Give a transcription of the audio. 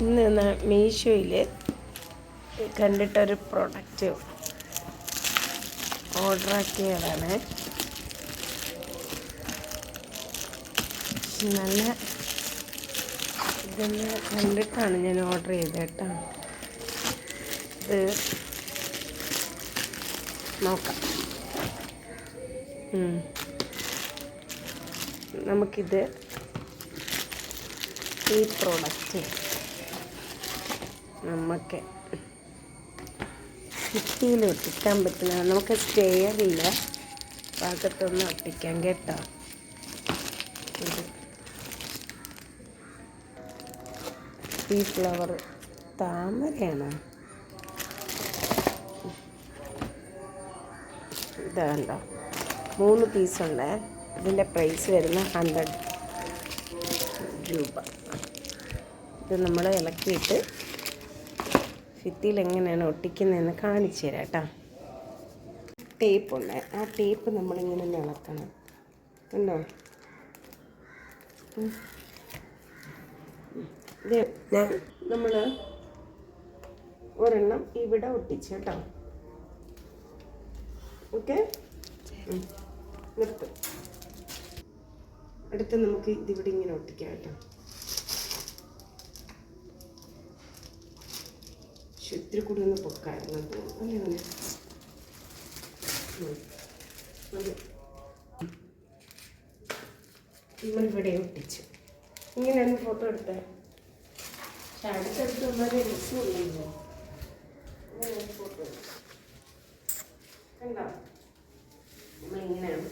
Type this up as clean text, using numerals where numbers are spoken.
ഇന്ന് മീഷോയിൽ കണ്ടിട്ടൊരു പ്രൊഡക്റ്റ് ഓർഡറാക്കിയതാണ്. നല്ല ഇതൊന്ന് കണ്ടിട്ടാണ് ഞാൻ ഓർഡർ ചെയ്തത് കേട്ടോ. ഇത് നോക്കാം. നമുക്കിത് ഈ പ്രോഡക്റ്റ് നമുക്ക് ഭിത്തിയിൽ ഒട്ടിക്കാൻ പറ്റുന്ന, നമുക്ക് സ്റ്റെയറില്ല ഭാഗത്തൊന്ന് ഒട്ടിക്കാം കേട്ടോ. ഈ ഫ്ലവർ താമരയാണോ? ഇതാണല്ലോ, 3 പീസുണ്ട്. ഇതിൻ്റെ പ്രൈസ് വരുന്ന 100 രൂപ. ഇത് നമ്മൾ ഇളക്കിയിട്ട് ഭിത്തിയിൽ എങ്ങനെയാണ് ഒട്ടിക്കുന്നതെന്ന് കാണിച്ചു തരാം കേട്ടോ. ടേപ്പുണ്ട്, ആ ടേപ്പ് നമ്മളിങ്ങനെ ഇളക്കണം. കണ്ടോ? ഇത് നമ്മൾ ഒരെണ്ണം ഇവിടെ ഒട്ടിച്ച് കേട്ടോ. ഓക്കെ, നിർത്തും. അടുത്ത് നമുക്ക് ഇതിവിടെ ഇങ്ങനെ ഒട്ടിക്കാം കേട്ടോ. ഇത്തിരി കൂടി ഒന്ന് പൊക്കായിരുന്നു അല്ലേ? നമ്മളിവിടെ ഒട്ടിച്ചു. ഇങ്ങനെയാണ് ഫോട്ടോ എടുത്തത്. പക്ഷെ അടുത്തടുത്ത് വളരെ രസമില്ലല്ലോ. ഇങ്ങനെയാണ് ഫോട്ടോ എടുത്തത്. കണ്ടോ? നമ്മളിങ്ങനെയാണ്